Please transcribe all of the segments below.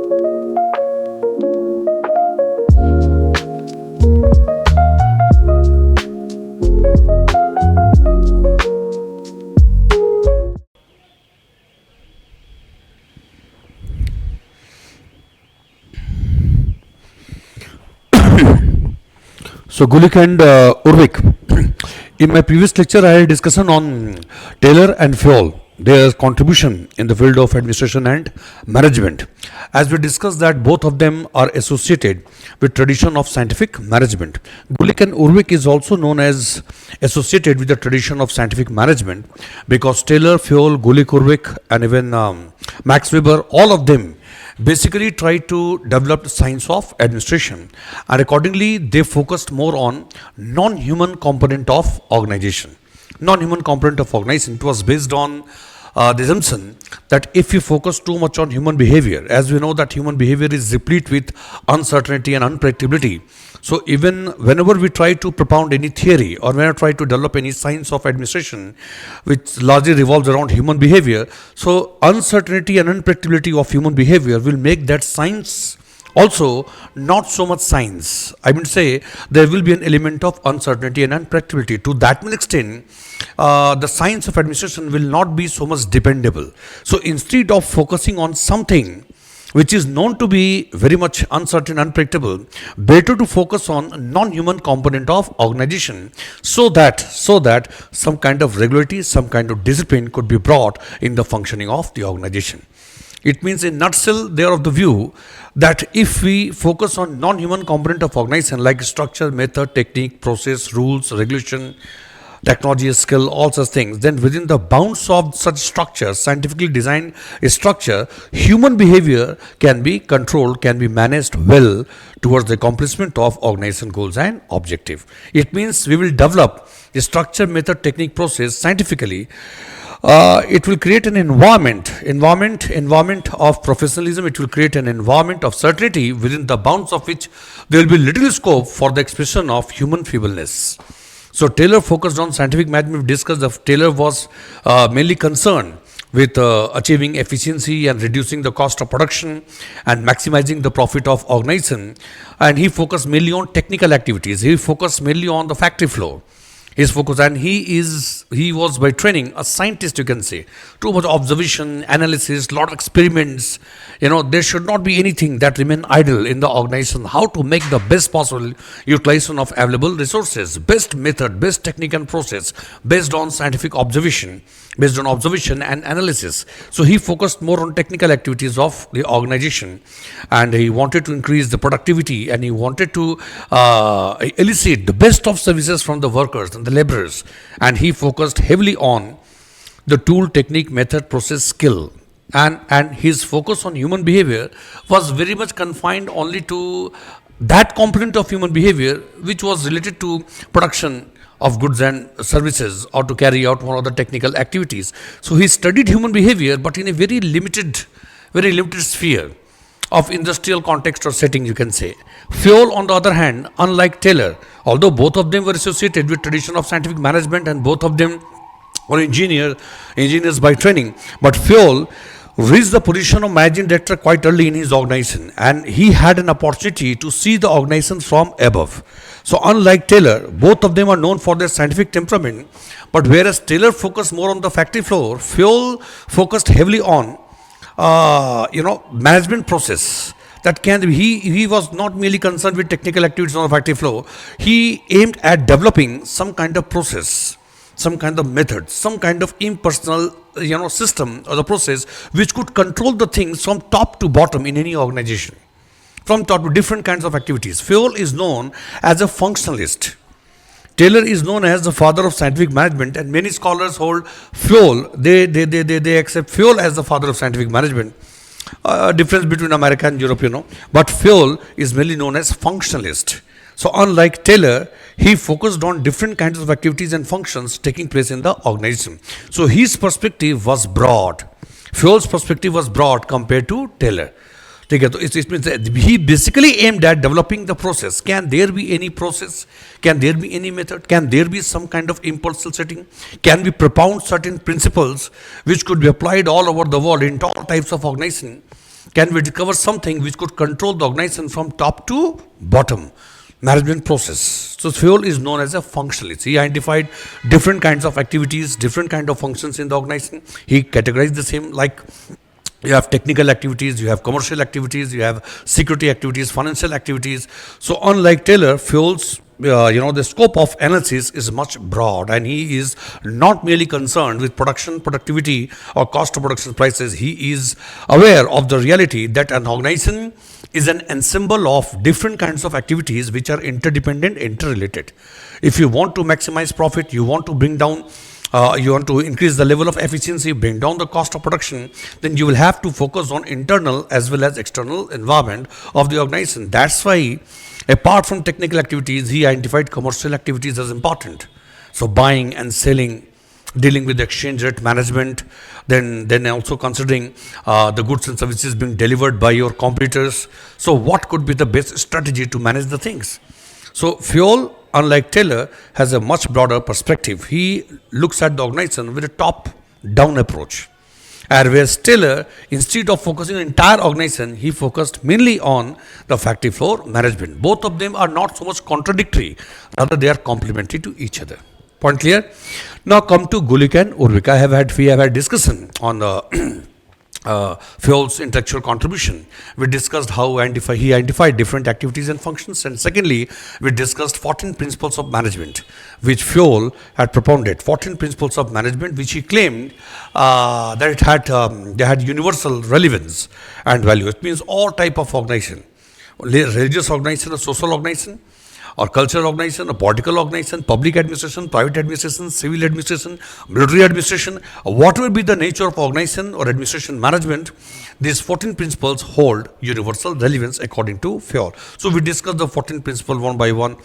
So Gulick and Urwick. In my previous lecture, I had a discussion on Taylor and Fayol, their contribution in the field of administration and management. As we discussed that both of them are associated with tradition of scientific management. Gulick and Urwick is also known as associated with the tradition of scientific management because Taylor, Fayol, Gulick, Urwick, and even Max Weber, all of them basically tried to develop the science of administration, and accordingly they focused more on non-human component of organization. Non-human component of organization, it was based on the assumption that if you focus too much on human behavior, as we know that human behavior is replete with uncertainty and unpredictability, so even whenever we try to propound any theory or when I try to develop any science of administration which largely revolves around human behavior, so uncertainty and unpredictability of human behavior will make that science also not so much science. I mean to say there will be an element of uncertainty and unpredictability. To that extent, the science of administration will not be so much dependable. So instead of focusing on something which is known to be very much uncertain, unpredictable, better to focus on non-human component of organization so that some kind of regularity, some kind of discipline could be brought in the functioning of the organization. It means in nutshell, they are of the view that if we focus on non-human component of organization like structure, method, technique, process, rules, regulation, technology, skill, all such things, then within the bounds of such structure, scientifically designed structure, human behavior can be controlled, can be managed well towards the accomplishment of organization goals and objective. It means we will develop the structure, method, technique, process scientifically. It will create an environment of professionalism. It will create an environment of certainty within the bounds of which there will be little scope for the expression of human feebleness. So Taylor focused on scientific management. We discussed that Taylor was mainly concerned with achieving efficiency and reducing the cost of production and maximizing the profit of organization. And he focused mainly on technical activities. He focused mainly on the factory floor. His focus, and he was by training a scientist, you can say. Too much observation, analysis, lot of experiments. There should not be anything that remain idle in the organization. How to make the best possible utilization of available resources, best method, best technique and process based on scientific observation, and analysis. So he focused more on technical activities of the organization, and he wanted to increase the productivity, and he wanted to elicit the best of services from the workers and the laborers, and he focused heavily on the tool, technique, method, process, skill, and his focus on human behavior was very much confined only to that component of human behavior which was related to production of goods and services or to carry out one of the technical activities. So he studied human behavior but in a very limited sphere of industrial context or setting, you can say. Fayol, on the other hand, unlike Taylor, although both of them were associated with tradition of scientific management and both of them were engineers by training, but Fayol reached the position of managing director quite early in his organization, and he had an opportunity to see the organization from above. So unlike Taylor, both of them are known for their scientific temperament, but whereas Taylor focused more on the factory floor, Fayol focused heavily on management process. That he was not merely concerned with technical activities on the factory floor. He aimed at developing some kind of process, some kind of method, some kind of impersonal system or the process which could control the things from top to bottom in any organization, from top to different kinds of activities. Fayol is known as a functionalist. Taylor is known as the father of scientific management, and many scholars hold Fayol, they accept Fayol as the father of scientific management. Difference between America and Europe, but Fayol is mainly known as functionalist. So unlike Taylor, he focused on different kinds of activities and functions taking place in the organization. So his perspective was broad. Fayol's perspective was broad compared to Taylor. It means that he basically aimed at developing the process. Can there be any process? Can there be any method? Can there be some kind of impulsive setting? Can we propound certain principles which could be applied all over the world in all types of organization? can we discover something which could control the organization from top to bottom? Management process. So Fayol is known as a functionalist. He identified different kinds of activities, different kind of functions in the organization. He categorized the same, like you have technical activities, you have commercial activities, you have security activities, financial activities. So unlike Taylor, Fayol's the scope of analysis is much broad, and he is not merely concerned with production, productivity, or cost of production prices. He is aware of the reality that an organization is an ensemble of different kinds of activities which are interdependent, interrelated. If you want to maximize profit, you want to bring down you want to increase the level of efficiency, bring down the cost of production, then you will have to focus on internal as well as external environment of the organization. That's why, apart from technical activities, he identified commercial activities as important. So buying and selling, dealing with exchange rate management, then also considering the goods and services being delivered by your competitors. So what could be the best strategy to manage the things? So Fayol, unlike Taylor, has a much broader perspective. He looks at the organization with a top-down approach. And whereas Taylor, instead of focusing on entire organization, he focused mainly on the factory floor management. Both of them are not so much contradictory, rather they are complementary to each other. Point clear? Now come to Gulick and Urwick. We have had discussion on the Fayol's intellectual contribution. We discussed how he identified different activities and functions, and secondly, we discussed 14 principles of management, which Fayol had propounded. 14 principles of management, which he claimed that they had universal relevance and value. It means all type of organization, religious organization, or social organization, or cultural organization, a political organization, public administration, private administration, civil administration, military administration, whatever be the nature of organization or administration management, these 14 principles hold universal relevance according to Fayol. So we discussed the 14 principles one by one,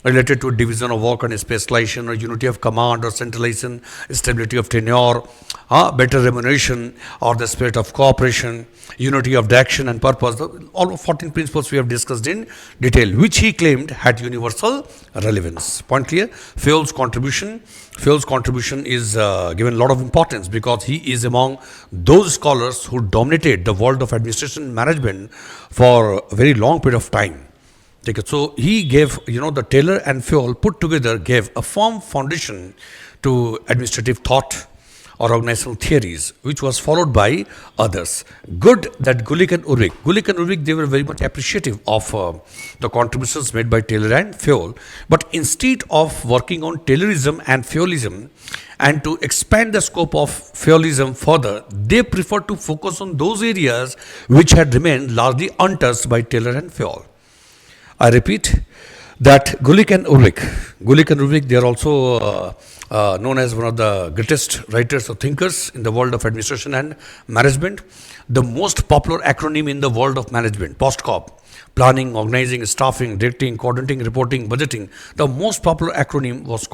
related to division of work and specialization, or unity of command or centralization, stability of tenure, better remuneration, or the spirit of cooperation, unity of direction and purpose. All 14 principles we have discussed in detail, which he claimed had universal relevance. Point clear? Fayol's contribution is given a lot of importance because he is among those scholars who dominated the world of administration management for a very long period of time. So he gave, the Taylor and Fayol put together gave a firm foundation to administrative thought or organizational theories, which was followed by others. Good that Gulick and Urwick, they were very much appreciative of the contributions made by Taylor and Fayol. But instead of working on Taylorism and Fayolism and to expand the scope of Fayolism further, they preferred to focus on those areas which had remained largely untouched by Taylor and Fayol. I repeat that Gulick and Urwick, they are also known as one of the greatest writers or thinkers in the world of administration and management. The most popular acronym in the world of management, POSDCORB, planning, organizing, staffing, directing, coordinating, reporting, budgeting. The most popular acronym was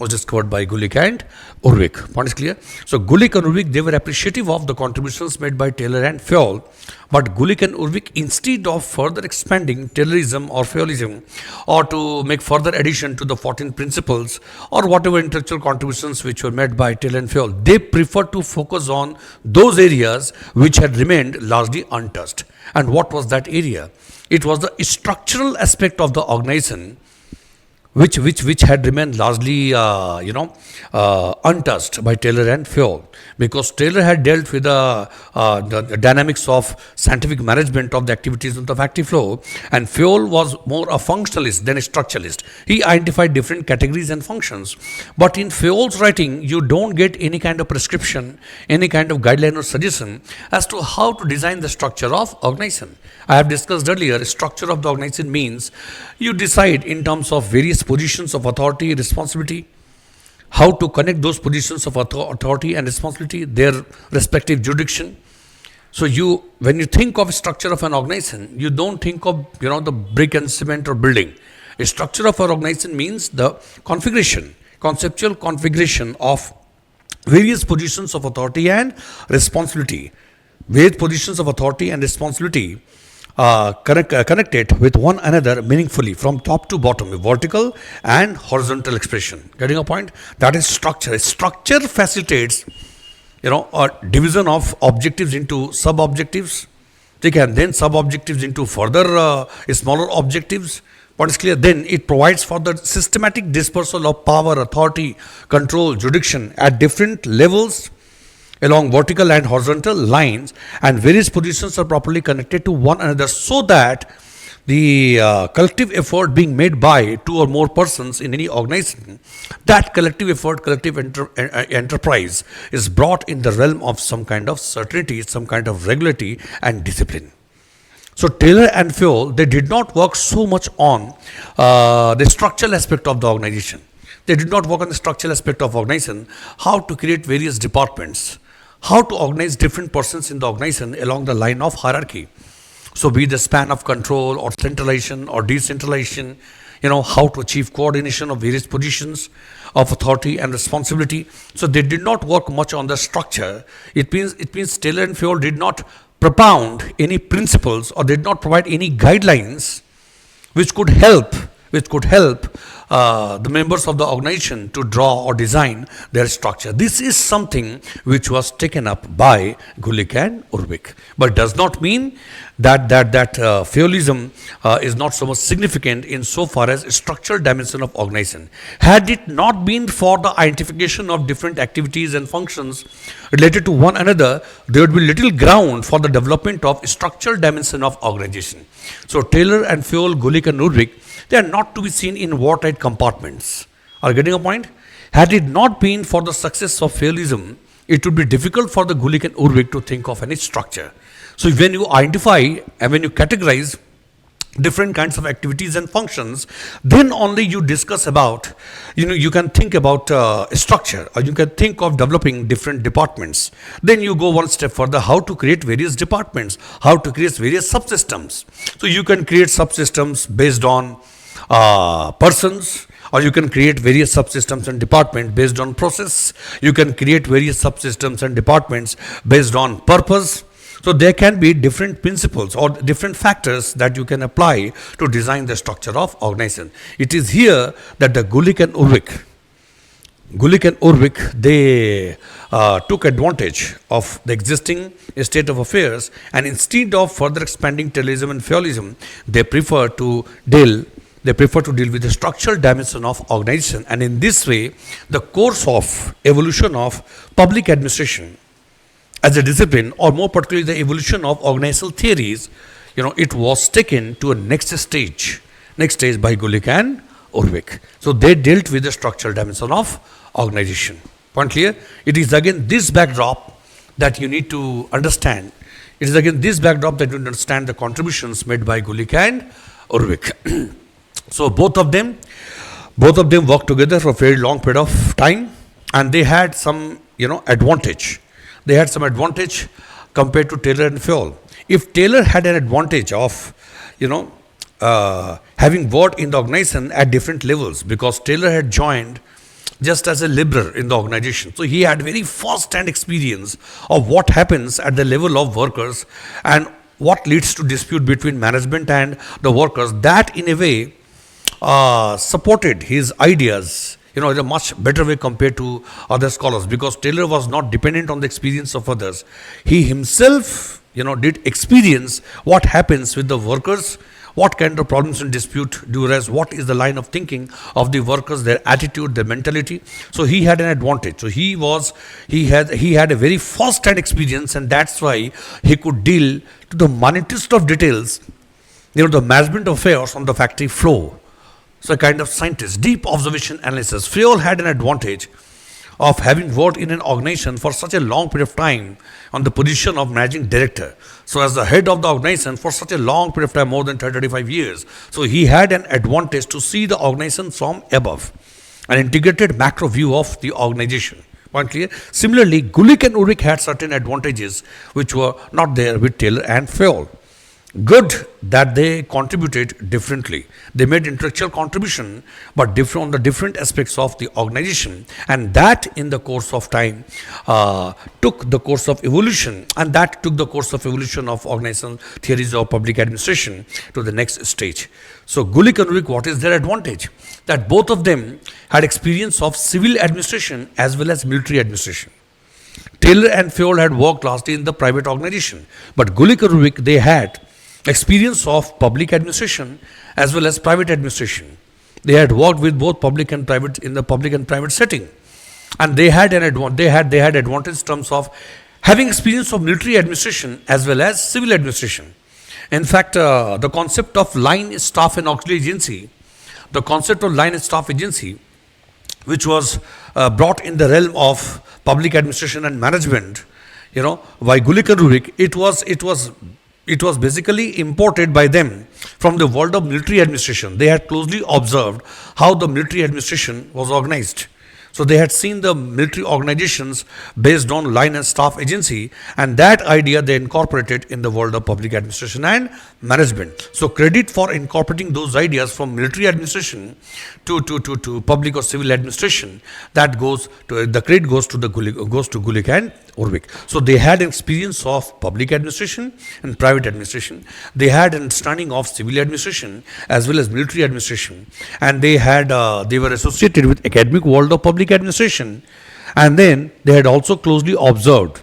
discovered by Gulick and Urwick. Point is clear? So Gulick and Urwick, they were appreciative of the contributions made by Taylor and Fayol. But Gulick and Urwick, instead of further expanding Taylorism or Fayolism, or to make further addition to the 14 principles or whatever intellectual contributions which were made by Taylor and Fayol, they preferred to focus on those areas which had remained largely untouched. And what was that area? It was the structural aspect of the organization which had remained largely untouched by Taylor and Fayol, because Taylor had dealt with the dynamics of scientific management of the activities of the factory floor, and Fayol was more a functionalist than a structuralist. He identified different categories and functions, but in Fayol's writing you don't get any kind of prescription, any kind of guideline or suggestion as to how to design the structure of organization. I have discussed earlier, structure of the organization means you decide in terms of various positions of authority, responsibility, how to connect those positions of authority and responsibility, their respective jurisdiction. So when you think of a structure of an organization, you don't think of the brick and cement or building. A structure of an organization means the conceptual configuration of various positions of authority and responsibility. Various positions of authority and responsibility connected with one another meaningfully from top to bottom, a vertical and horizontal expression. Getting a point? That is structure. Structure facilitates a division of objectives into sub-objectives, They can then sub-objectives into further smaller objectives. What is clear? Then it provides for the systematic dispersal of power, authority, control, jurisdiction at different levels along vertical and horizontal lines, and various positions are properly connected to one another so that the collective effort being made by two or more persons in any organization, that collective effort, collective enterprise is brought in the realm of some kind of certainty, some kind of regularity and discipline. So Taylor and Fayol, they did not work so much on the structural aspect of the organization. They did not work on the structural aspect of organization, how to create various departments, how to organize different persons in the organization along the line of hierarchy. So be the span of control or centralization or decentralization, how to achieve coordination of various positions of authority and responsibility. So they did not work much on the structure. It means Taylor and Fayol did not propound any principles or did not provide any guidelines which could help the members of the organization to draw or design their structure. This is something which was taken up by Gulick and Urwick, but does not mean that Fayolism is not so much significant in so far as structural dimension of organization. Had it not been for the identification of different activities and functions related to one another, there would be little ground for the development of structural dimension of organization. So Taylor and Fayol, Gulick and Urwick, they are not to be seen in watertight compartments. Are you getting a point? Had it not been for the success of Fayolism, it would be difficult for the Gulick and Urwick to think of any structure. So when you identify and when you categorize different kinds of activities and functions, then only you discuss about, you can think about structure, or you can think of developing different departments. Then you go one step further, how to create various departments, how to create various subsystems. So you can create subsystems based on persons, or you can create various subsystems and departments based on process. You can create various subsystems and departments based on purpose. So there can be different principles or different factors that you can apply to design the structure of organization. It is here that the Gulick and Urwick, they took advantage of the existing state of affairs, and instead of further expanding Taylorism and Fayolism, they prefer to deal with the structural dimension of organization, and in this way, the course of evolution of public administration as a discipline, or more particularly the evolution of organizational theories, it was taken to a next stage by Gulick and Urwick. So they dealt with the structural dimension of organization. Point clear? It is again this backdrop that you need to understand. It is again this backdrop that you understand the contributions made by Gulick and Urwick. So both of them worked together for a very long period of time, and they had some advantage. They had some advantage compared to Taylor and Fayol. If Taylor had an advantage of, having worked in the organization at different levels, because Taylor had joined just as a laborer in the organization. So he had very first-hand experience of what happens at the level of workers and what leads to dispute between management and the workers. That in a way supported his ideas in a much better way compared to other scholars, because Taylor was not dependent on the experience of others. He himself, did experience what happens with the workers, what kind of problems and dispute do arise, what is the line of thinking of the workers, their attitude, their mentality. So he had an advantage. So he had a very first-hand experience, and that's why he could deal to the minutest of details, the management affairs on the factory floor. So a kind of scientist, deep observation analysis. Fayol had an advantage of having worked in an organization for such a long period of time on the position of managing director. So as the head of the organization for such a long period of time, more than 35 years. So he had an advantage to see the organization from above, an integrated macro view of the organization. Point clear? Similarly, Gulick and Urwick had certain advantages which were not there with Taylor and Fayol. Good that they contributed differently. They made intellectual contribution, but different on the different aspects of the organization, and that in the course of time took the course of evolution, and that took the course of evolution of organizational theories of public administration to the next stage. So Gulick and Urwick, what is their advantage? That both of them had experience of civil administration as well as military administration. Taylor and Fayol had worked lastly in the private organization, but Gulick and Urwick, they had experience of public administration as well as private administration. They had worked with both public and private in the public and private setting, and they had advantage in terms of having experience of military administration as well as civil administration. In fact, the concept of line, staff, and auxiliary agency, which was brought in the realm of public administration and management, by Gulick and Urwick, it was basically imported by them from the world of military administration. They had closely observed how the military administration was organized. So they had seen the military organizations based on line and staff agency, and that idea they incorporated in the world of public administration and management. So credit for incorporating those ideas from military administration to public or civil administration, the credit goes to Gulick and Urwick. So they had experience of public administration and private administration. They had understanding of civil administration as well as military administration, and they were associated with academic world of public administration, and then they had also closely observed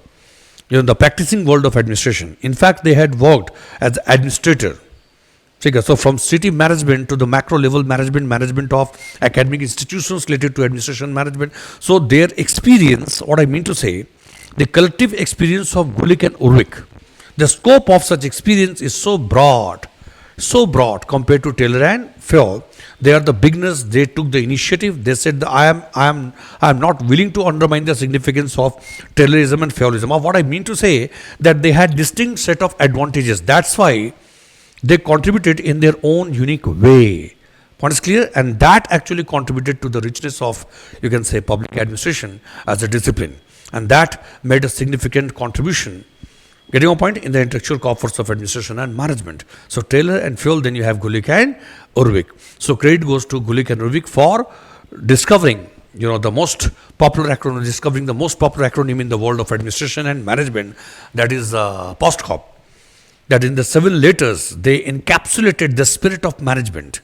the practicing world of administration. In fact, they had worked as administrator. So from city management to the macro level management of academic institutions related to administration management. So their experience, what I mean to say, the collective experience of Gulick and Urwick, the scope of such experience is so broad compared to Taylor and Fayol. They are the beginners. They took the initiative. They said, I am not willing to undermine the significance of Taylorism and Fayolism. What I mean to say, that they had distinct set of advantages. That's why they contributed in their own unique way. Point is clear? And that actually contributed to the richness of, you can say, public administration as a discipline. And that made a significant contribution, getting a point, in the intellectual corpus of administration and management. So Taylor and Fayol, then you have Gulick and Urwick. So credit goes to Gulick and Urwick for discovering the most popular acronym in the world of administration and management, that is POSDCORB. That in the 7 letters, they encapsulated the spirit of management.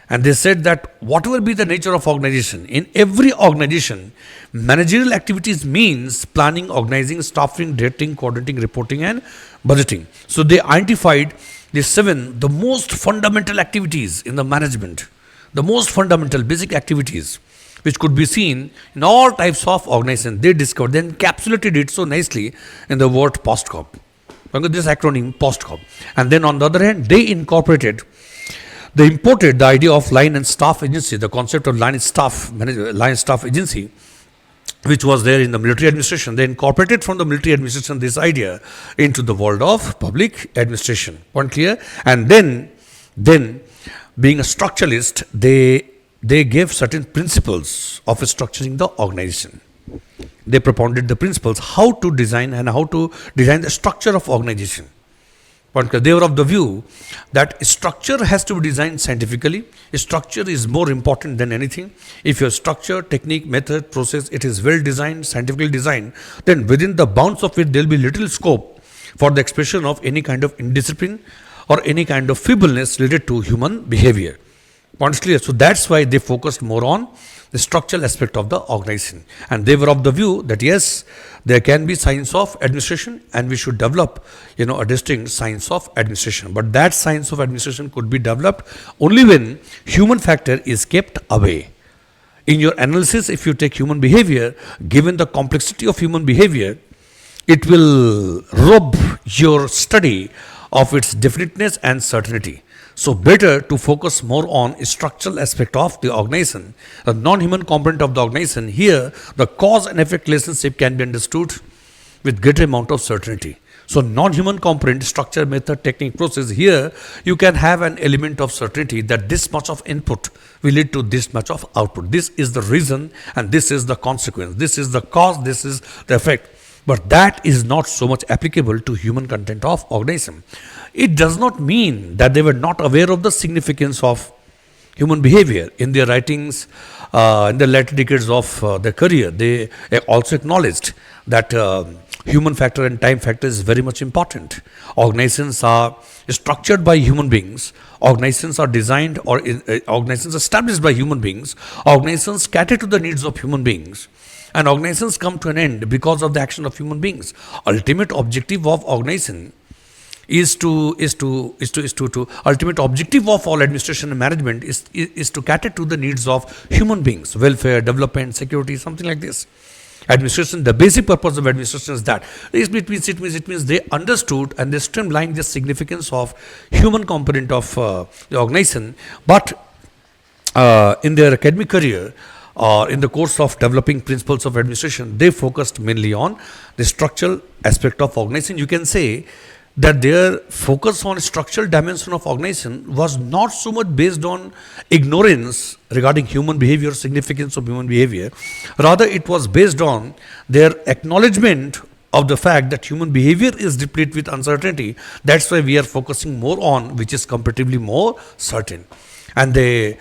And they said that whatever be the nature of organization, in every organization, managerial activities means planning, organizing, staffing, directing, coordinating, reporting, and budgeting. So they identified the 7, the most fundamental activities in the management, the most fundamental basic activities which could be seen in all types of organization. They discovered, they encapsulated it so nicely in the word POSDCORB. This acronym POSDCORB. And then on the other hand, they imported the idea of line and staff agency, the concept of line and staff agency, which was there in the military administration. They incorporated from the military administration this idea into the world of public administration. Point clear? And then being a structuralist, they gave certain principles of structuring the organization. They propounded the principles how to design the structure of organization. They were of the view that structure has to be designed scientifically. Structure is more important than anything. If your structure, technique, method, process, it is well designed, scientifically designed, then within the bounds of it, there will be little scope for the expression of any kind of indiscipline or any kind of feebleness related to human behavior. Point is clear. So that's why they focused more on the structural aspect of the organization. And they were of the view that yes, there can be science of administration and we should develop, a distinct science of administration. But that science of administration could be developed only when human factor is kept away. In your analysis, if you take human behavior, given the complexity of human behavior, it will rob your study of its definiteness and certainty. So better to focus more on a structural aspect of the organization, the non-human component of the organization. Here, the cause and effect relationship can be understood with greater amount of certainty. So non-human component, structure, method, technique, process, here you can have an element of certainty that this much of input will lead to this much of output. This is the reason and this is the consequence. This is the cause, this is the effect. But that is not so much applicable to human content of organization. It does not mean that they were not aware of the significance of human behavior. In their writings, in the latter decades of their career, they also acknowledged that human factor and time factor is very much important. Organizations are structured by human beings. Organizations are designed organizations established by human beings. Organizations cater to the needs of human beings. and organizations come to an end because of the action of human beings. Ultimate objective of organization to ultimate objective of all administration and management is to cater to the needs of human beings, welfare, development, security, something like this. Administration, the basic purpose of administration is that it means they understood and they streamlined the significance of human component of the organization, but in their academic career or in the course of developing principles of administration, they focused mainly on the structural aspect of organization. You can say that their focus on structural dimension of organization was not so much based on ignorance regarding human behavior, significance of human behavior. Rather, it was based on their acknowledgement of the fact that human behavior is replete with uncertainty. That's why we are focusing more on which is comparatively more certain. And they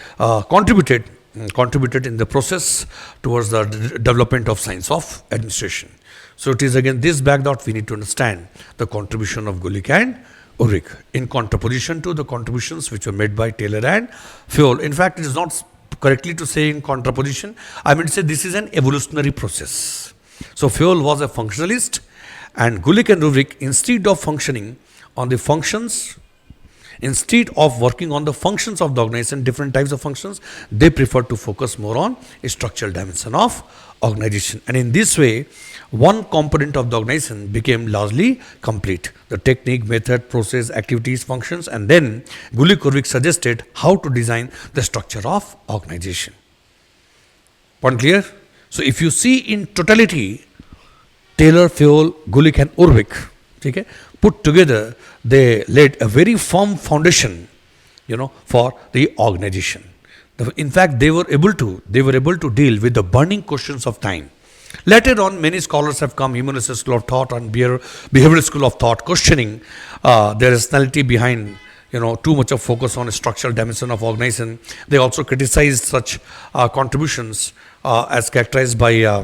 contributed in the process towards the development of science of administration. So it is again this backdrop we need to understand the contribution of Gulick and Urwick in contraposition to the contributions which were made by Taylor and Fayol. In fact, it is not correctly to say in contraposition. I mean to say this is an evolutionary process. So Fayol was a functionalist, and Gulick and Urwick, instead of functioning on the functions, instead of working on the functions of the organization, different types of functions, they prefer to focus more on a structural dimension of organization. And in this way, one component of the organization became largely complete. The technique, method, process, activities, functions, and then Gulick-Urwick suggested how to design the structure of organization. Point clear? So if you see in totality, Taylor, Fayol, Gulick and Urwick, okay, put together, they laid a very firm foundation, for the organization. In fact, they were able to deal with the burning questions of time. Later on, many scholars have come, humanistic school of thought and behavioral school of thought, questioning their rationality behind, too much of focus on a structural dimension of organization. They also criticized such contributions as characterized by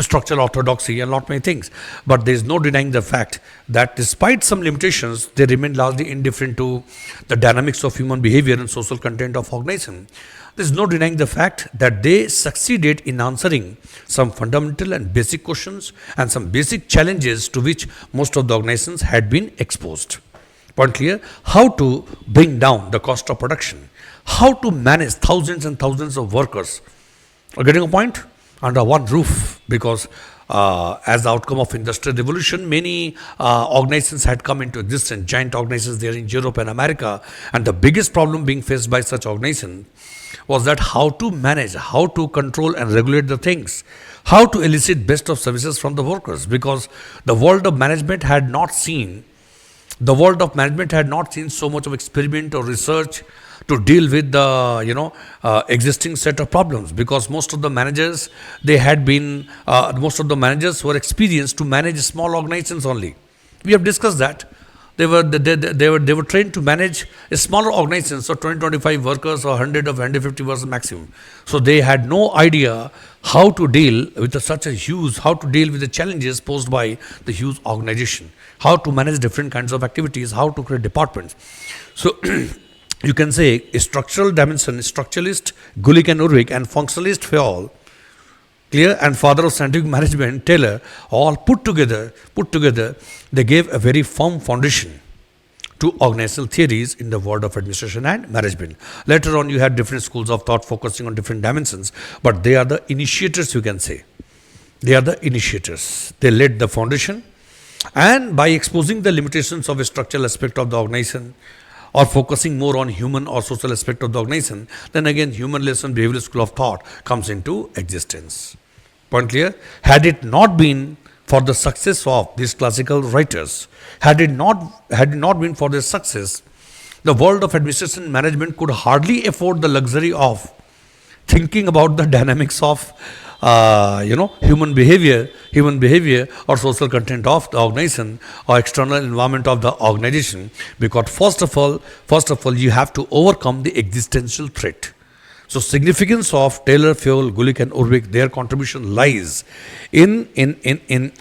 structural orthodoxy and lot many things. But there is no denying the fact that despite some limitations, they remain largely indifferent to the dynamics of human behavior and social content of organization. There is no denying the fact that they succeeded in answering some fundamental and basic questions and some basic challenges to which most of the organizations had been exposed. Point clear? How to bring down the cost of production, how to manage thousands and thousands of workers. Are getting a point? Under one roof, because as the outcome of industrial revolution, many organizations had come into existence, giant organizations there in Europe and America, and the biggest problem being faced by such organizations was that how to manage, how to control and regulate the things, how to elicit best of services from the workers, because the world of management had not seen so much of experiment or research to deal with the existing set of problems, because most of the managers were experienced to manage small organizations only. We have discussed that. They were trained to manage a smaller organization, so 20-25 workers or 100 or 150 was the maximum. So they had no idea how to deal with how to deal with the challenges posed by the huge organization, how to manage different kinds of activities, how to create departments. So you can say a structural dimension, structuralist Gulick and Urwick and functionalist Fayol, clear, and father of scientific management Taylor, all put together, they gave a very firm foundation to organizational theories in the world of administration and management. Later on, you had different schools of thought focusing on different dimensions, but they are the initiators, you can say. They are the initiators. They laid the foundation, and by exposing the limitations of a structural aspect of the organization, or focusing more on human or social aspect of the organization, then again human lesson behavioral school of thought comes into existence. Point clear? Had it not been for the success of these classical writers, had it not been for their success, the world of administration and management could hardly afford the luxury of thinking about the dynamics of human behavior or social content of the organization or external environment of the organization, because first of all you have to overcome the existential threat. So significance of Taylor, Fayol, Gulick and Urwick, their contribution lies in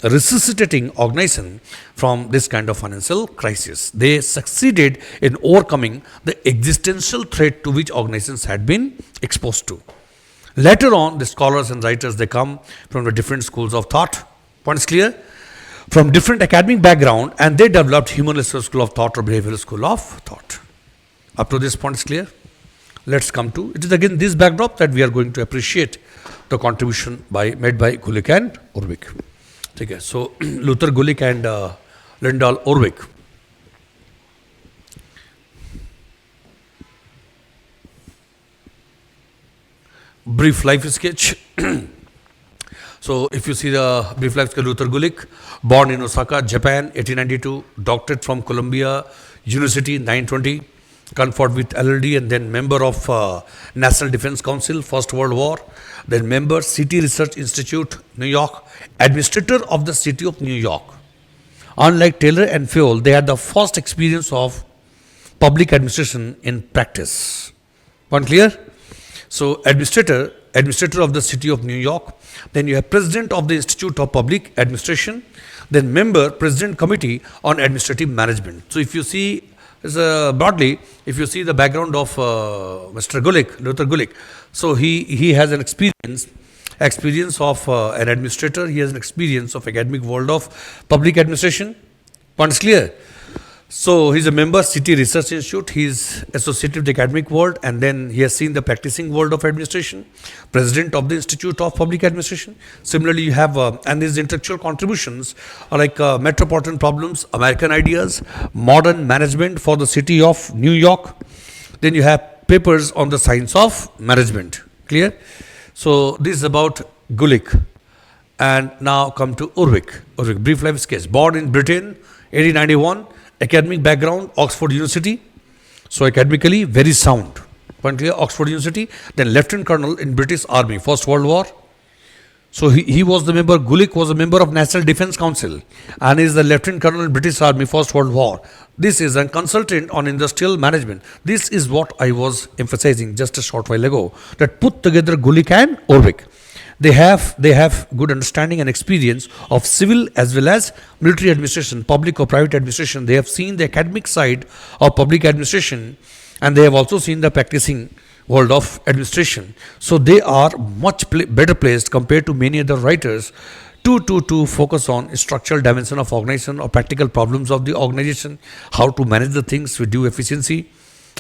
resuscitating organization from this kind of financial crisis. They succeeded in overcoming the existential threat to which organizations had been exposed to. Later on, the scholars and writers, they come from the different schools of thought. Points clear? From different academic background, and they developed humanistic school of thought or behavioral school of thought. Up to this point is clear? Let's come to, it is again this backdrop that we are going to appreciate the contribution made by Gulick and Urwick. Okay, so Luther Gulick and Lyndall Urwick. Brief life sketch. So if you see the brief life sketch, Luther Gulick, born in Osaka, Japan, 1892, doctorate from Columbia University, 920, conferred with LLD, and then member of National Defense Council, First World War, then member, City Research Institute, New York, administrator of the city of New York. Unlike Taylor and Fayol, they had the first experience of public administration in practice. Point clear? So administrator of the city of New York, then you have president of the Institute of Public Administration, then member, president committee on administrative management. So if you see, broadly, if you see the background of Mr. Gulick, Luther Gulick, so he has an experience of an administrator, he has an experience of academic world of public administration. Points clear? So he's a member, City Research Institute, he's associated with the academic world, and then he has seen the practicing world of administration, president of the Institute of Public Administration. Similarly, you have, and his intellectual contributions are like metropolitan problems, American ideas, modern management for the city of New York. Then you have papers on the science of management. Clear? So this is about Gulick. And now come to Urwick. Urwick, brief life sketch. Born in Britain, 1891. Academic background, Oxford University. So academically, very sound. Point clear? Oxford University. Then Lieutenant Colonel in British Army, First World War. So he was the member, Gulick was a member of National Defense Council and is the Lieutenant Colonel in British Army, First World War. This is a consultant on industrial management. This is what I was emphasizing just a short while ago, that put together Gulick and Urwick. They have good understanding and experience of civil as well as military administration, public or private administration. They have seen the academic side of public administration, and they have also seen the practicing world of administration. So they are much better placed compared to many other writers to focus on structural dimension of organization or practical problems of the organization, how to manage the things with due efficiency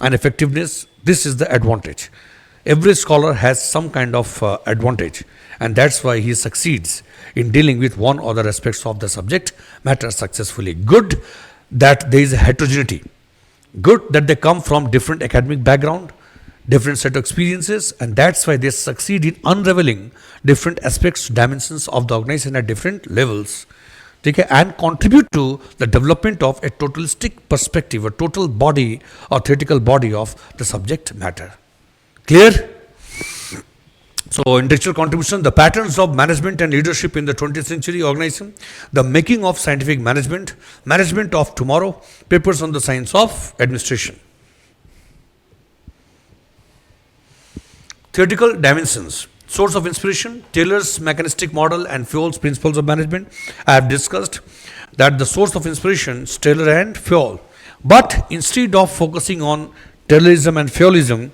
and effectiveness. This is the advantage. Every scholar has some kind of advantage, and that's why he succeeds in dealing with one or other aspects of the subject matter successfully. Good that there is a heterogeneity. Good that they come from different academic background, different set of experiences, and that's why they succeed in unraveling different aspects, dimensions of the organization at different levels. Okay, and contribute to the development of a totalistic perspective, a total body or theoretical body of the subject matter. Clear? So, intellectual contribution, the patterns of management and leadership in the 20th century organization, the making of scientific management, management of tomorrow, papers on the science of administration. Theoretical dimensions, source of inspiration, Taylor's mechanistic model and Fayol's principles of management. I have discussed that the source of inspiration is Taylor and Fayol. But instead of focusing on Taylorism and Fayolism,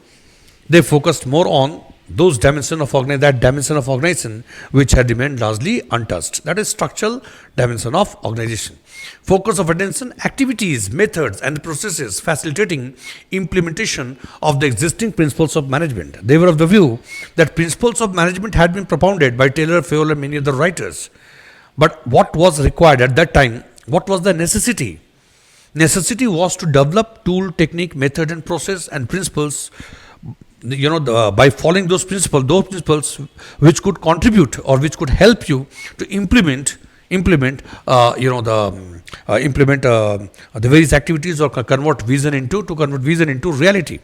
they focused more on those dimension of organization which had remained largely untouched. That is structural dimension of organization. Focus of attention, activities, methods and processes facilitating implementation of the existing principles of management. They were of the view that principles of management had been propounded by Taylor, Fayol and many other writers. But what was required at that time? What was the necessity? Necessity was to develop tool, technique, method and process and principles, by following those principles which could contribute or which could help you to implement the various activities or convert vision into reality.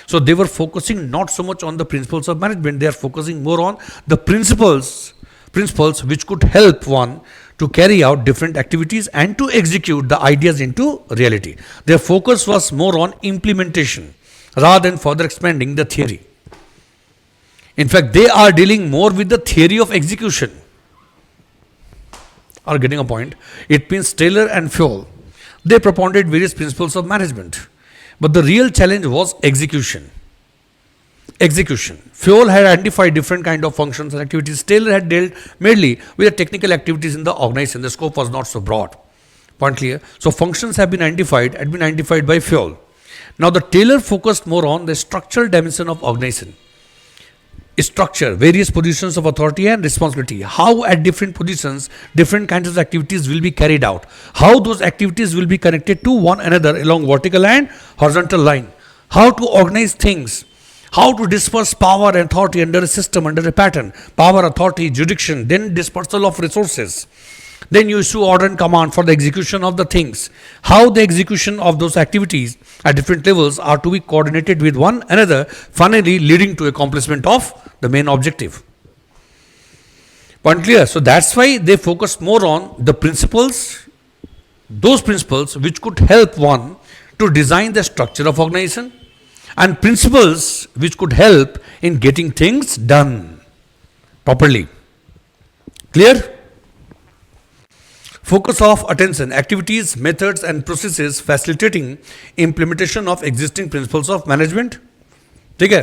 So they were focusing not so much on the principles of management, they are focusing more on the principles which could help one to carry out different activities and to execute the ideas into reality. Their focus was more on implementation rather than further expanding the theory. In fact, they are dealing more with the theory of execution. Are getting a point? It means Taylor and Fayol, they propounded various principles of management. But the real challenge was execution. Execution. Fayol had identified different kind of functions and activities. Taylor had dealt mainly with the technical activities in the organization. The scope was not so broad. Point clear? So functions had been identified by Fayol. Now the Taylor focused more on the structural dimension of organization. Structure, various positions of authority and responsibility, how at different positions different kinds of activities will be carried out, how those activities will be connected to one another along vertical and horizontal line, how to organize things, how to disperse power and authority under a system, under a pattern, power, authority, jurisdiction, then dispersal of resources. Then you issue order and command for the execution of the things. How the execution of those activities at different levels are to be coordinated with one another, finally leading to accomplishment of the main objective. Point clear? So that's why they focus more on the principles, those principles which could help one to design the structure of organization, and principles which could help in getting things done properly. Clear? Focus of attention, activities, methods and processes facilitating implementation of existing principles of management. ठीक है?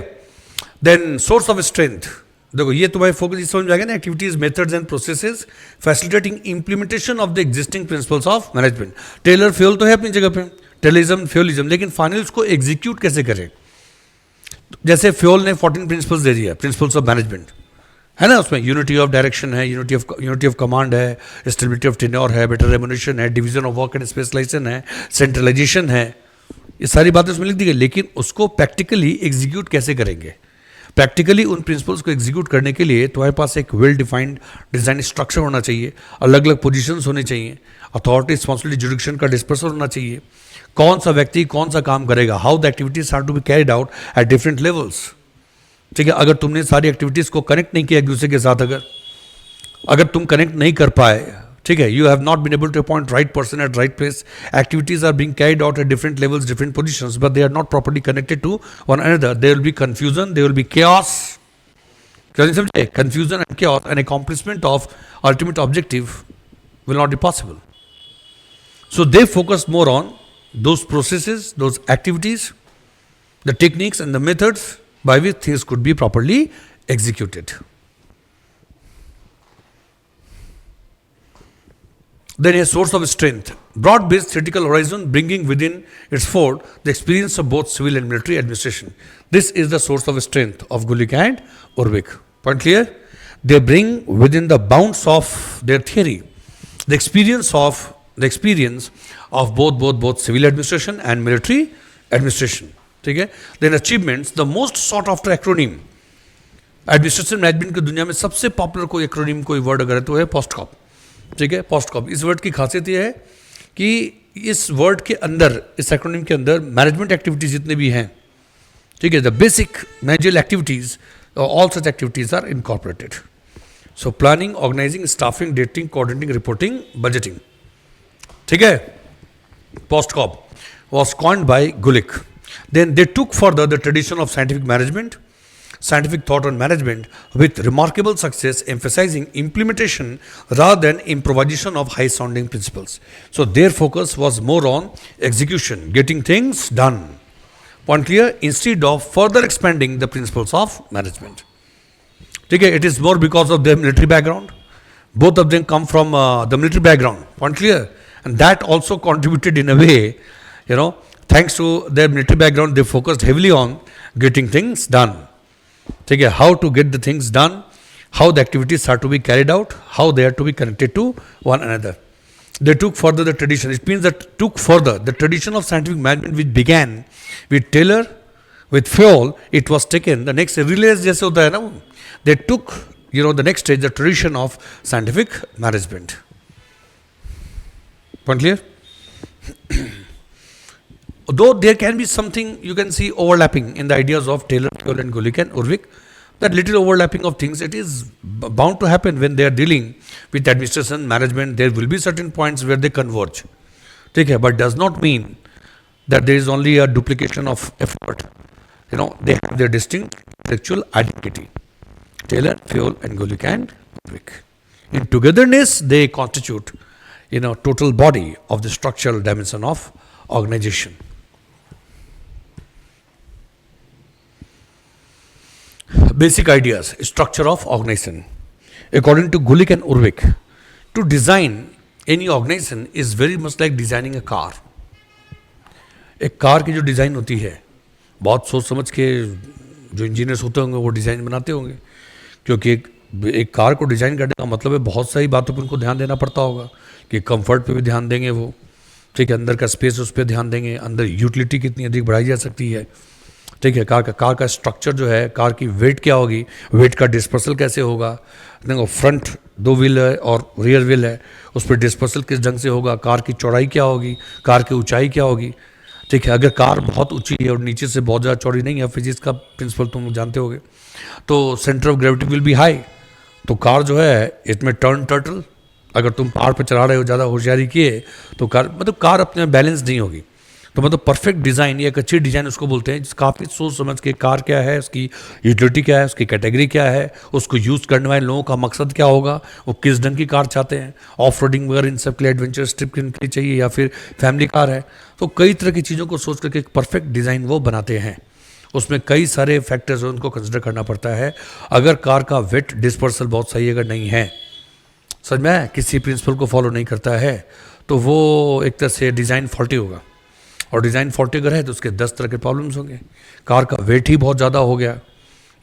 Then source of strength. देखो ये तुम्हारे focus इस समझ में आ गया ना, activities, methods and processes facilitating implementation of the existing principles of management. Taylor Fayol तो है अपनी जगह पे, टेलिज्म फ्योलिज्म, लेकिन फाइनल उसको एग्जीक्यूट कैसे करें. जैसे फ्योल ने 14 प्रिंसिपल्स दे दिया, प्रिंसिपल्स ऑफ मैनेजमेंट है ना, उसमें यूनिटी ऑफ डायरेक्शन है, यूनिटी ऑफ कमांड है, स्टेबिलिटी ऑफ टेन्योर है, बेटर रेम्यूनरेशन है, division of work and specialisation है, सेंट्रलाइजेशन है, ये सारी बातें उसमें लिख दी गई. लेकिन उसको प्रैक्टिकली एग्जीक्यूट कैसे करेंगे. प्रैक्टिकली उन प्रिंसिपल्स को एग्जीक्यूट करने के लिए तुम्हारे पास एक वेल डिफाइंड डिजाइन स्ट्रक्चर होना चाहिए, अलग अलग पोजीशंस होने चाहिए, अथॉरिटी, रिस्पॉन्सिबिलिटी, जुडिक्शन का डिस्पर्सल होना चाहिए, कौन सा व्यक्ति कौन सा काम करेगा, how the activities are to be carried out at different levels. ठीक है, अगर तुमने सारी एक्टिविटीज को कनेक्ट नहीं किया एक दूसरे के साथ, अगर तुम कनेक्ट नहीं कर पाए, ठीक है, you have not been able to appoint right person at right place, activities are being carried out at different levels, different positions, but they are not properly connected to one another, there will be confusion, there will be chaos. क्या समझे? Confusion and chaos and accomplishment of ultimate objective will not be possible. So they focus more on those processes, those activities, the techniques and the methods by which things could be properly executed. Then a source of strength, broad-based theoretical horizon bringing within its fold the experience of both civil and military administration. This is the source of strength of Gulick and Urwick. Point clear? They bring within the bounds of their theory the experience of both civil administration and military administration. ठीक है. Then achievements, the most sought after acronym. Administration management की दुनिया में सबसे popular कोई acronym, कोई word अगर है तो है पोस्टकॉप. ठीक है, पोस्टकॉप. इस वर्ड की खासियत यह है कि इस वर्ड के अंदर, इस एक्रोनिम के अंदर मैनेजमेंट एक्टिविटीज जितने भी हैं, ठीक है, the basic managerial activities, all such activities are incorporated. So planning, organising, staffing, dating, coordinating, reporting, budgeting. ठीक है, पोस्टकॉप was coined by Gulick. Then they took further the tradition of scientific management, scientific thought on management, with remarkable success, emphasizing implementation rather than improvisation of high sounding principles. So their focus was more on execution, getting things done. Point clear? Instead of further expanding the principles of management. Okay, it is more because of their military background. Both of them come from the military background. Point clear? And that also contributed in a way, you know, thanks to their military background, they focused heavily on getting things done. ठीक है, how to get the things done, how the activities are to be carried out, how they are to be connected to one another. They took further the tradition. It means that took further the tradition of scientific management which began with Taylor, with Fayol. It was taken the next relays जैसे होता है ना, they took, you know, the next stage, the tradition of scientific management. Point clear? Though there can be something you can see overlapping in the ideas of Taylor, Fayol and Gulick and Urwick, that little overlapping of things, it is bound to happen when they are dealing with administration, management. There will be certain points where they converge. Okay, but does not mean that there is only a duplication of effort. You know, they have their distinct intellectual identity. Taylor, Fayol and Gulick and Urwick. In togetherness, they constitute, you know, total body of the structural dimension of organization. Basic ideas, structure of organization. According to Gulick and Urwick, to design any organization is very much like designing a car. एक car की जो design होती है बहुत सोच समझ के जो इंजीनियर्स होते होंगे वो डिज़ाइन बनाते होंगे, क्योंकि एक कार को डिज़ाइन करने का मतलब है बहुत सारी बातों पर उनको ध्यान देना पड़ता होगा कि कंफर्ट पे भी ध्यान देंगे वो, ठीक है, अंदर का स्पेस उस पर ध्यान देंगे, अंदर यूटिलिटी कितनी अधिक बढ़ाई जा सकती है, ठीक है, कार का स्ट्रक्चर जो है, कार की वेट क्या होगी, वेट का डिस्पर्सल कैसे होगा, देखो फ्रंट 2 व्हील है और रियर व्हील है, उस पर डिस्पर्सल किस ढंग से होगा, कार की चौड़ाई क्या होगी, कार की ऊंचाई क्या होगी, ठीक है, अगर कार बहुत ऊंची है और नीचे से बहुत ज़्यादा चौड़ी नहीं है, फिजिक्स का प्रिंसिपल तुम जानते होगे, तो centre of gravity will be high, तो कार जो है इसमें टर्न टर्टल, अगर तुम पहाड़ पर चला रहे हो ज़्यादा होशियारी किए तो कार अपने बैलेंस नहीं होगी। तो मतलब परफेक्ट डिज़ाइन या एक अच्छी डिज़ाइन उसको बोलते हैं, काफ़ी सोच समझ के कार क्या है, उसकी यूटिलिटी क्या है, उसकी कैटेगरी क्या है, उसको यूज़ करने वाले लोगों का मकसद क्या होगा, वो किस ढंग की कार चाहते हैं, ऑफ रोडिंग वगैरह इन सब के लिए, एडवेंचर ट्रिप के लिए चाहिए या फिर फैमिली कार है, तो कई तरह की चीज़ों को सोच करके एक परफेक्ट डिज़ाइन वो बनाते हैं। उसमें कई सारे फैक्टर्स उनको कंसिडर करना पड़ता है। अगर कार का वेट डिस्पर्सल बहुत सही अगर नहीं है, समझ में किसी प्रिंसिपल को फॉलो नहीं करता है, तो वो एक तरह से डिज़ाइन फॉल्टी होगा, और डिज़ाइन फॉल्टी अगर है तो उसके 10 तरह के प्रॉब्लम्स होंगे। कार का वेट ही बहुत ज़्यादा हो गया,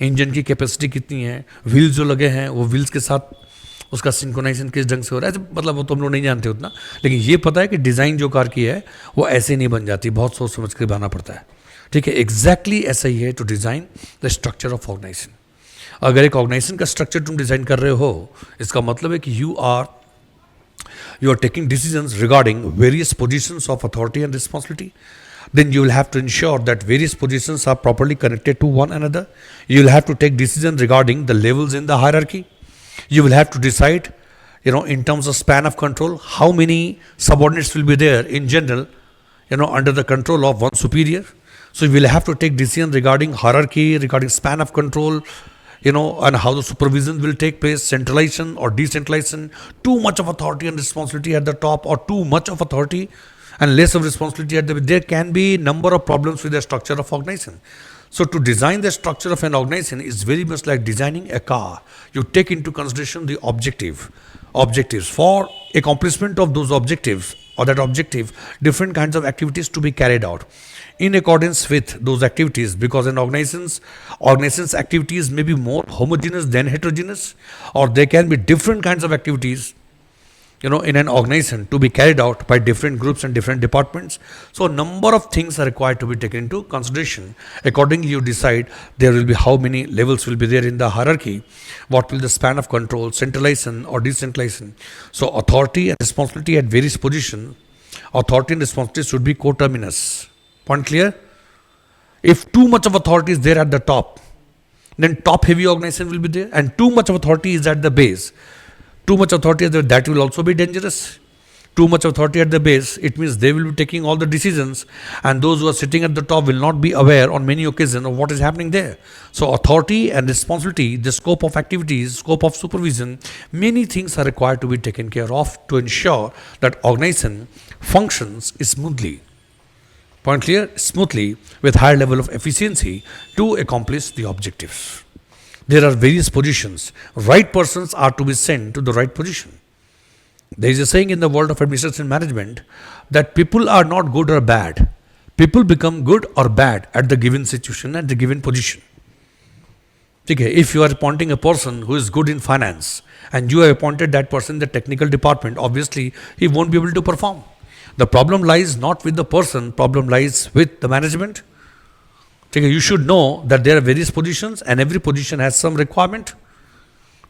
इंजन की कैपेसिटी कितनी है, व्हील्स जो लगे हैं वो व्हील्स के साथ उसका सिंक्रोनाइजेशन किस ढंग से हो रहा है, मतलब वो तो हम लोग नहीं जानते उतना, लेकिन ये पता है कि डिज़ाइन जो कार की है वो ऐसे नहीं बन जाती, बहुत सोच समझ कर बनाना पड़ता है, ठीक है। एग्जैक्टली ऐसा ही है to design the structure of organisation. अगर एक ऑर्गेनाइजेशन का स्ट्रक्चर तुम डिज़ाइन कर रहे हो, इसका मतलब है कि you are taking decisions regarding various positions of authority and responsibility. Then you will have to ensure that various positions are properly connected to one another. You will have to take decisions regarding the levels in the hierarchy. You will have to decide, in terms of span of control, how many subordinates will be there in general, under the control of one superior. So you will have to take decisions regarding hierarchy, regarding span of control, and how the supervision will take place, centralization or decentralization, too much of authority and responsibility at the top, or too much of authority and less of responsibility at the there can be number of problems with the structure of organization. So to design the structure of an organization is very much like designing a car. You take into consideration the objectives for accomplishment of those objectives or that objective, different kinds of activities to be carried out in accordance with those activities, because an organization's activities may be more homogeneous than heterogeneous, or there can be different kinds of activities in an organization to be carried out by different groups and different departments. So a number of things are required to be taken into consideration. Accordingly, you decide there will be how many levels will be there in the hierarchy, what will the span of control, centralization or decentralization. So authority and responsibility at various positions, authority and responsibility should be coterminous. Point clear? If too much of authority is there at the top, then top heavy organization will be there, and too much of authority is at the base. Too much authority is there, that will also be dangerous. Too much authority at the base, it means they will be taking all the decisions, and those who are sitting at the top will not be aware on many occasions of what is happening there. So authority and responsibility, the scope of activities, scope of supervision, many things are required to be taken care of to ensure that organization functions smoothly. Point clear? Smoothly, with higher level of efficiency to accomplish the objectives. There are various positions. Right persons are to be sent to the right position. There is a saying in the world of administration management that people are not good or bad. People become good or bad at the given situation, at the given position. Okay, if you are appointing a person who is good in finance and you have appointed that person in the technical department, obviously he won't be able to perform. The problem lies not with the person, problem lies with the management. Okay, you should know that there are various positions and every position has some requirement.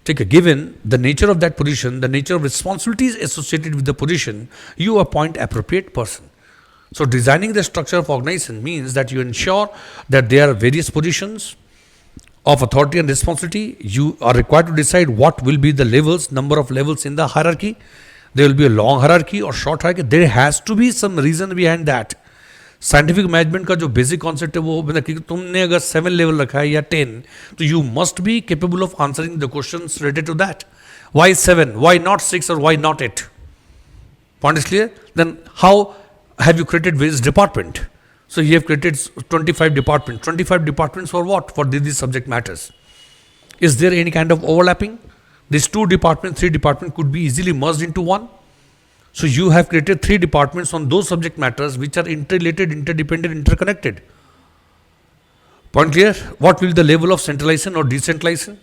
Okay, given the nature of that position, the nature of responsibilities associated with the position, you appoint appropriate person. So designing the structure of organization means that you ensure that there are various positions of authority and responsibility. You are required to decide what will be the levels, number of levels in the hierarchy. There will be a long hierarchy or short hierarchy. There has to be some reason behind that. Scientific management का जो basic concept है वो मतलब कि तुमने अगर 7 level रखा है या 10, तो you must be capable of answering the questions related to that. Why 7, why not 6 और why not 8? Point is clear? Then how have you created various department? So you have created 25 department. 25 departments for what? For this subject matters. Is there any kind of overlapping? These 2 departments, 3 departments could be easily merged into one. So you have created 3 departments on those subject matters which are interrelated, interdependent, interconnected. Point clear? What will be the level of centralization or decentralization?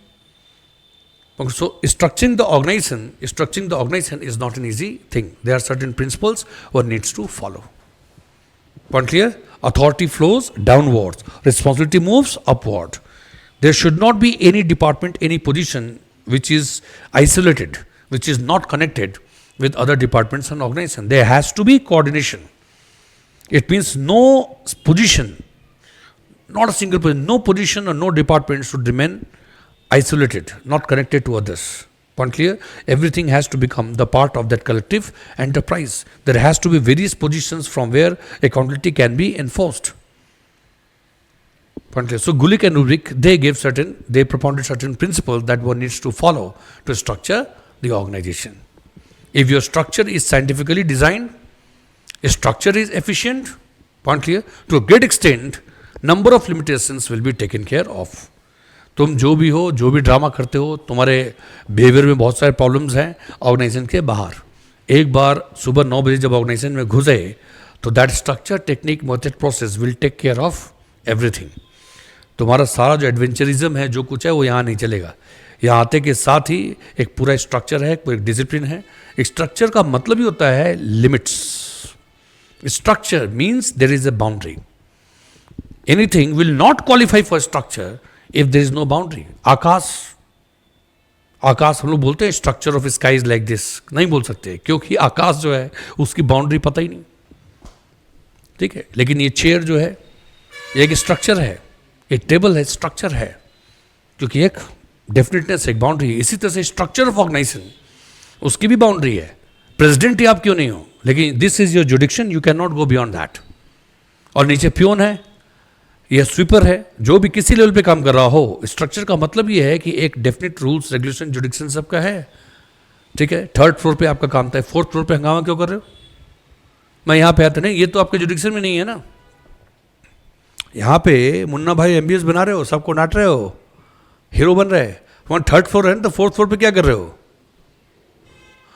Okay, so structuring the organization is not an easy thing. There are certain principles one needs to follow. Point clear? Authority flows downwards. Responsibility moves upward. There should not be any department, any position which is isolated, which is not connected with other departments and organizations. There has to be coordination. It means no position, not a single position, no position or no department should remain isolated, not connected to others. Point clear? Everything has to become the part of that collective enterprise. There has to be various positions from where accountability can be enforced. Point clear? So Gulick and Urwick, they propounded certain principles that one needs to follow to structure the organization. If your structure is scientifically designed, a structure is efficient, point clear, to a great extent, number of limitations will be taken care of. तुम जो भी हो, जो भी drama करते हो, तुम्हारे behaviour में बहुत सारे प्रॉब्लम्स हैं ऑर्गेनाइजेशन के बाहर. एक बार सुबह 9 बजे जब ऑर्गेनाइजेशन में घुसे तो that structure, technique, method, process will take care of everything. तुम्हारा सारा जो एडवेंचरिज्म है, जो कुछ है, वो यहाँ नहीं चलेगा. यहाँ आते के साथ ही एक पूरा स्ट्रक्चर है, एक डिसिप्लिन है. स्ट्रक्चर का मतलब ही होता है limits. Structure means there is a boundary. Anything will not qualify for structure if there is no boundary. आकाश हम लोग बोलते हैं structure of sky is like this, नहीं बोल सकते क्योंकि आकाश जो है उसकी बाउंड्री पता ही नहीं. ठीक है, लेकिन ये चेयर जो है ये एक स्ट्रक्चर है, एक टेबल है, स्ट्रक्चर है, क्योंकि एक डेफिनेटनेस, एक बाउंड्री है. इसी तरह से स्ट्रक्चर ऑफ ऑर्गेनाइजेशन, उसकी भी बाउंड्री है. प्रेसिडेंट ही आप क्यों नहीं हो, लेकिन this is your जुडिक्शन, you can not go beyond that. और नीचे प्योन है, यह स्वीपर है, जो भी किसी लेवल पे काम कर रहा हो. स्ट्रक्चर का मतलब यह है कि एक डेफिनेट रूल्स, रेगुलेशन, जुडिक्शन सबका है. ठीक है, 3rd फ्लोर पे आपका काम था, 4th फ्लोर पे हंगामा क्यों कर रहे हो? मैं यहाँ पे आता नहीं, ये तो आपके जुडिक्शन में नहीं है ना. यहाँ पे मुन्ना भाई एमबीएस बना रहे हो, सबको डांट रहे हो, हीरो बन रहे हैं. वहाँ 3rd फ्लोर है ना, तो 4th फ्लोर पे क्या कर रहे हो?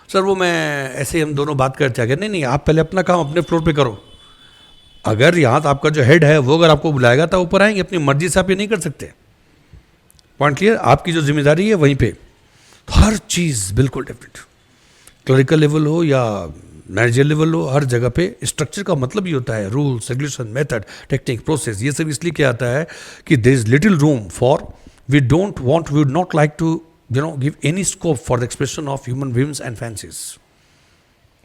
सर वो मैं ऐसे ही हम दोनों बात करते हैं. नहीं नहीं, आप पहले अपना काम अपने फ्लोर पे करो. अगर यहाँ तो आपका जो हेड है वो अगर आपको बुलाएगा तो ऊपर आएंगे, अपनी मर्जी से आप ये नहीं कर सकते. Point clear? आपकी जो जिम्मेदारी है वहीं पे. तो हर चीज़ बिल्कुल डेफिनेट, क्लरिकल लेवल हो या मैनेजर लेवल हो, हर जगह पे स्ट्रक्चर का मतलब ये होता है rules, regulation, method, technique, process. ये सब इसलिए क्या आता है कि there is little room for, we would not like to give any scope for the expression of human whims and fancies.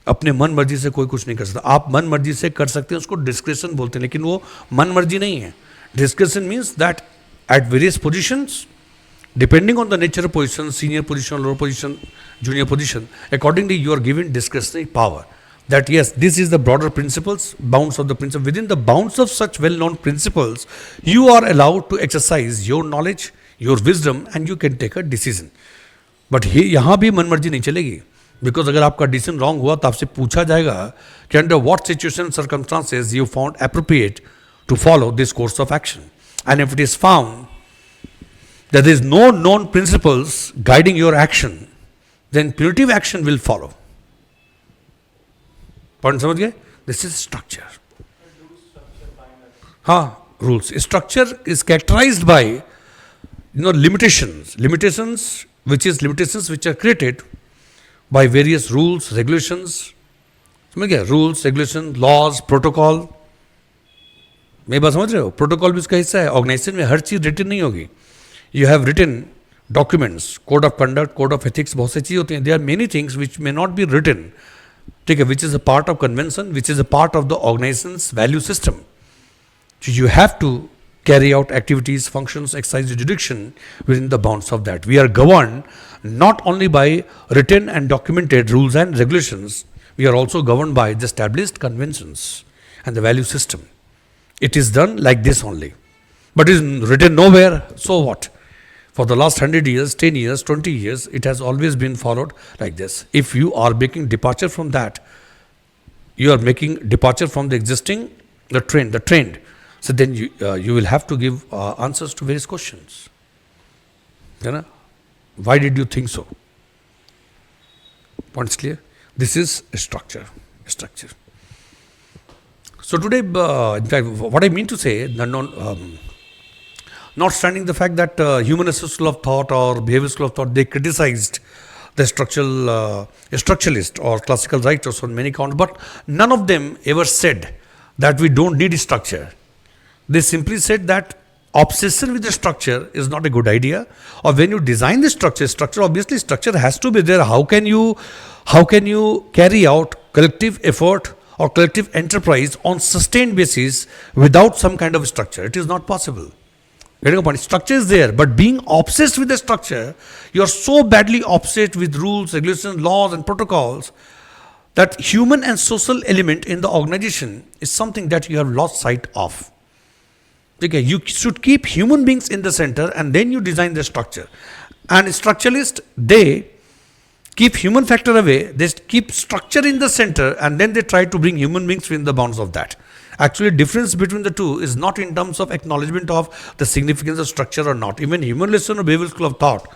अपने मन मर्जी से कोई कुछ नहीं कर सकता. आप मन मर्जी से कर सकते हैं, उसको डिस्क्रिशन बोलते हैं, लेकिन वो मन मर्जी नहीं है. Discretion means that at various positions, depending on the nature of position, senior position, lower position, junior position, accordingly you are given discretionary power. That yes, this is the broader principles, bounds of the principle. Within the bounds of such well-known principles, you are allowed to exercise your knowledge, your wisdom, and you can take a decision. But यहाँ भी मन मर्जी नहीं चलेगी. Because अगर आपका decision wrong हुआ तो आपसे पूछा जाएगा कि under what situation, circumstances you found appropriate to follow this course of action. And if it is found that there is no known principles guiding your action, then punitive action will follow. Point समझ गए? This is structure. हाँ, rules. Structure is characterized by limitations which are created by various rules, regulations. समझ गया? Rules, regulation, laws, protocol. मेरी बात समझ रहे हो? प्रोटोकॉल भी उसका हिस्सा है. ऑर्गेनाइजेशन में हर चीज़ रिटन नहीं होगी. You have written documents, code of conduct, code of ethics, बहुत सी चीज़ होती हैं. There are many things which may not be written. ठीक है, which is a part of convention, which is a part of the organisation's value system. You have to carry out activities, functions, exercise jurisdiction within the bounds of that. We are governed not only by written and documented rules and regulations, we are also governed by the established conventions and the value system. It is done like this only. But it is written nowhere, so what? For the last 100 years, 10 years, 20 years, it has always been followed like this. If you are making departure from that, you are making departure from the existing, the trend. So then you will have to give answers to various questions. है ना? Why did you think so? Points clear? This is a structure. So today, in fact, what I mean to say, notwithstanding the fact that humanist school of thought or behavioral school of thought, they criticized the structuralist or classical writers on many counts, but none of them ever said that we don't need structure. They simply said that obsession with the structure is not a good idea, or when you design the structure obviously structure has to be there. How can you carry out collective effort or collective enterprise on sustained basis without some kind of structure? It is not possible. Getting a point? Structure is there, but being obsessed with the structure, you are so badly obsessed with rules, regulations, laws and protocols that human and social element in the organization is something that you have lost sight of. Okay, you should keep human beings in the center and then you design the structure. And structuralists, they keep human factor away, they keep structure in the center and then they try to bring human beings within the bounds of that. Actually, difference between the two is not in terms of acknowledgement of the significance of structure or not. Even humanist or behavioral school of thought,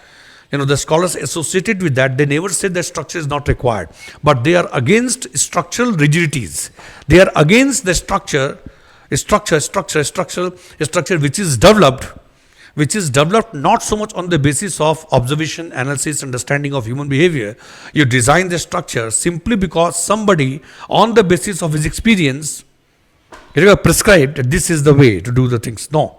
the scholars associated with that, they never said that structure is not required. But they are against structural rigidities. They are against the structure which is developed not so much on the basis of observation, analysis, understanding of human behavior. You design the structure simply because somebody on the basis of his experience prescribed that this is the way to do the things. No.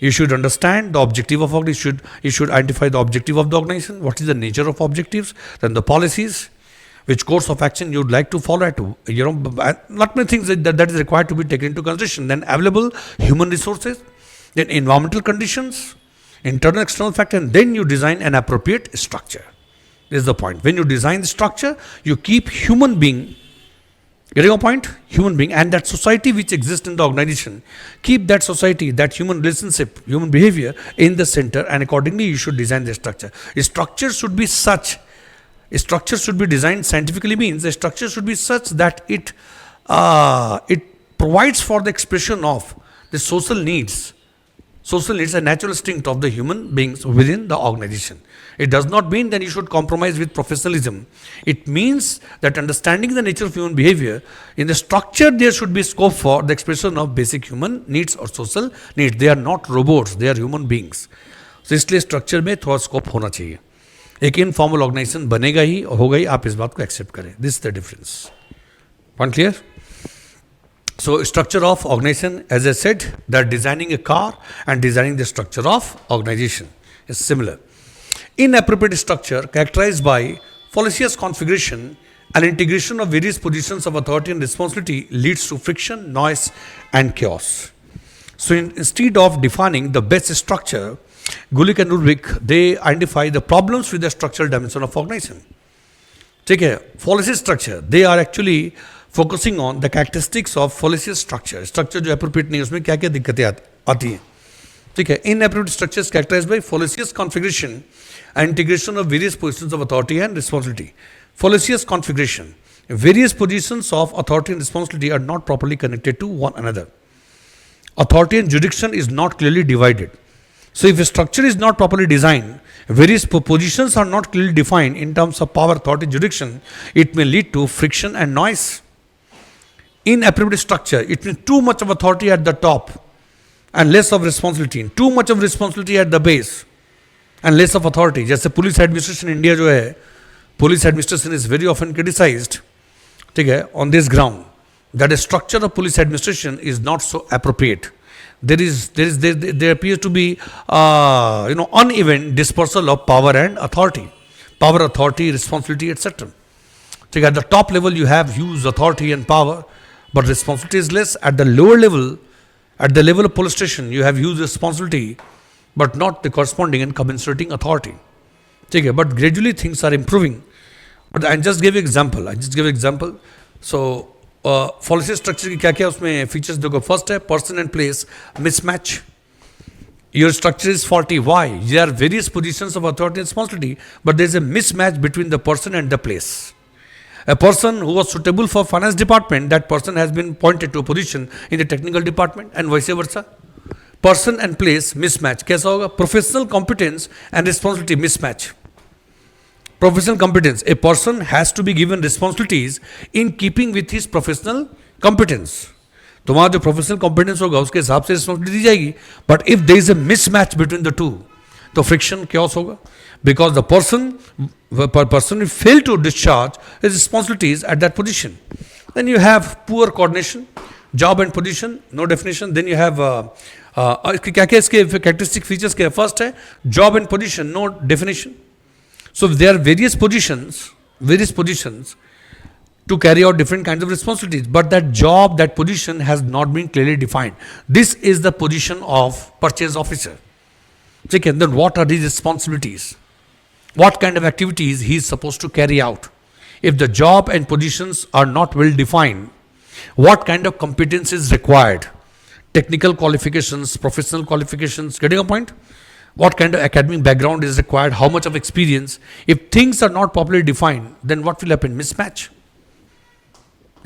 You should understand the objective of organization. You should identify the objective of the organization. What is the nature of objectives? Then the policies. Which course of action you would like to follow not many things that is required to be taken into consideration. Then available human resources, then environmental conditions, internal, external factor, and then you design an appropriate structure. This is the point. When you design the structure, you keep human being, getting a point? Human being and that society which exists in the organization, keep that society, that human relationship, human behavior in the center, and accordingly you should design the structure. A structure should be such. A structure should be designed scientifically means a structure should be such that it provides for the expression of the social needs and natural instinct of the human beings within the organization. It does not mean that you should compromise with professionalism. It means that understanding the nature of human behavior, in the structure there should be scope for the expression of basic human needs or social needs. They are not robots, they are human beings. So इसलिए structure में थोड़ा scope होना चाहिए. एक informal organisation बनेगा ही, होगा ही, आप इस बात को एक्सेप्ट करें. This the difference. Point clear? So structure of organisation, as I said, that designing a car and designing the structure of organisation is similar. Inappropriate structure characterized by fallacious configuration and integration of various positions of authority and responsibility leads to friction, noise and chaos. So instead of defining the best structure, Gulick and Urwick, they identify the problems with the structural dimension of organization. ठीक है, fallacious structure, they are actually focusing on the characteristics of fallacious structure. Structure जो appropriate नहीं, उसमें क्या क्या दिक्कतें आती हैं. ठीक है, inappropriate structures characterized by fallacious configuration and integration of various positions of authority and responsibility. Fallacious configuration. Various positions of authority and responsibility are not properly connected to one another. Authority and jurisdiction is not clearly divided. So if a structure is not properly designed, various positions are not clearly defined in terms of power, authority, jurisdiction, it may lead to friction and noise. Inappropriate structure, it means too much of authority at the top and less of responsibility. Too much of responsibility at the base and less of authority. जैसे police administration India जो है, police administration is very often criticised, ठीक है, on this ground that the structure of police administration is not so appropriate. There appears to be uneven dispersal of power and authority, responsibility, etc. So at the top level you have huge authority and power, but responsibility is less. At the lower level, at the level of police station, you have huge responsibility, but not the corresponding and commensurating authority. Okay, but gradually things are improving. But I just gave you example. So fallacious structure की क्या क्या उसमें features देखो. First है person and place mismatch. Your structure is faulty. Why? There are various positions of authority and responsibility, but there is a mismatch between the person and the place. A person who was suitable for finance department, that person has been appointed to a position in the technical department and vice versa. Person and place mismatch. कैसा होगा? Professional competence and responsibility mismatch. Professional competence. A person has to be given responsibilities in keeping with his professional competence. तुम्हारा जो professional competence होगा उसके हिसाब से responsibility दी जाएगी. But if there is a mismatch between the two, तो friction chaos होगा. Because the person will fail to discharge his responsibilities at that position. Then you have poor coordination, job and position, no definition. Then you have क्या क्या इसके characteristic features के? First है job and position, no definition. So there are various positions to carry out different kinds of responsibilities, but that job, that position has not been clearly defined. This is the position of purchase officer. Second, then what are these responsibilities? What kind of activities he is supposed to carry out? If the job and positions are not well defined, what kind of competence is required? Technical qualifications, professional qualifications, getting a point? What kind of academic background is required, how much of experience. If things are not properly defined, then what will happen? Mismatch.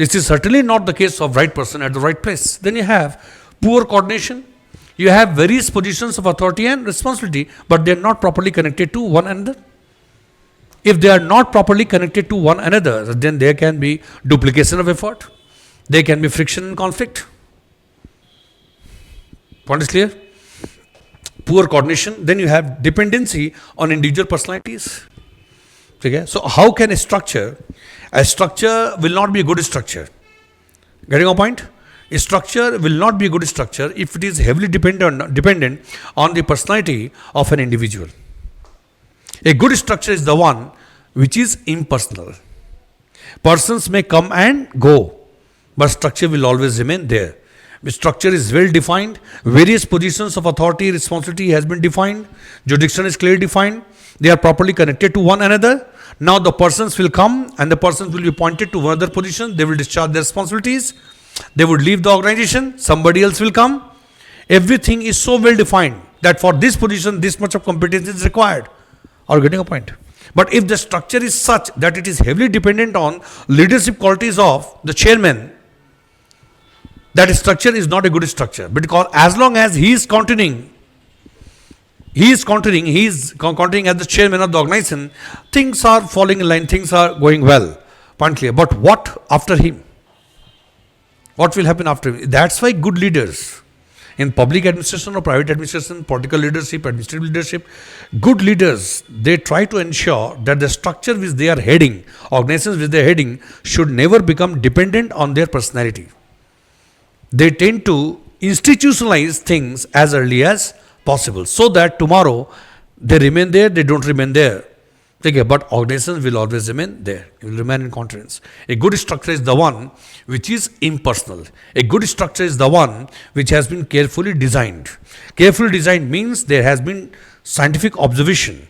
This is certainly not the case of right person at the right place. Then you have poor coordination. You have various positions of authority and responsibility, but they are not properly connected to one another. If they are not properly connected to one another, then there can be duplication of effort. There can be friction and conflict. Point is clear? Poor coordination. Then you have dependency on individual personalities. Okay? So how can a structure will not be a good structure. Getting a point? A structure will not be a good structure if it is heavily dependent on the personality of an individual. A good structure is the one which is impersonal. Persons may come and go, but structure will always remain there. The structure is well defined, various positions of authority, responsibility has been defined, jurisdiction is clearly defined, they are properly connected to one another. Now the persons will come and the persons will be appointed to another position, they will discharge their responsibilities, they would leave the organization, somebody else will come. Everything is so well defined that for this position this much of competence is required. Are you getting a point? But if the structure is such that it is heavily dependent on leadership qualities of the chairman, that structure is not a good structure, because as long as he is continuing as the chairman of the organization, things are falling in line, things are going well. Point clear. But what after him? What will happen after him? That's why good leaders in public administration or private administration, political leadership, administrative leadership, good leaders, they try to ensure that the structure which they are heading, organizations which they are heading, should never become dependent on their personality. They tend to institutionalize things as early as possible, so that tomorrow they remain there, they don't remain there. Okay, but organizations will always remain there, it will remain in continence. A good structure is the one which is impersonal. A good structure is the one which has been carefully designed. Carefully designed means there has been scientific observation,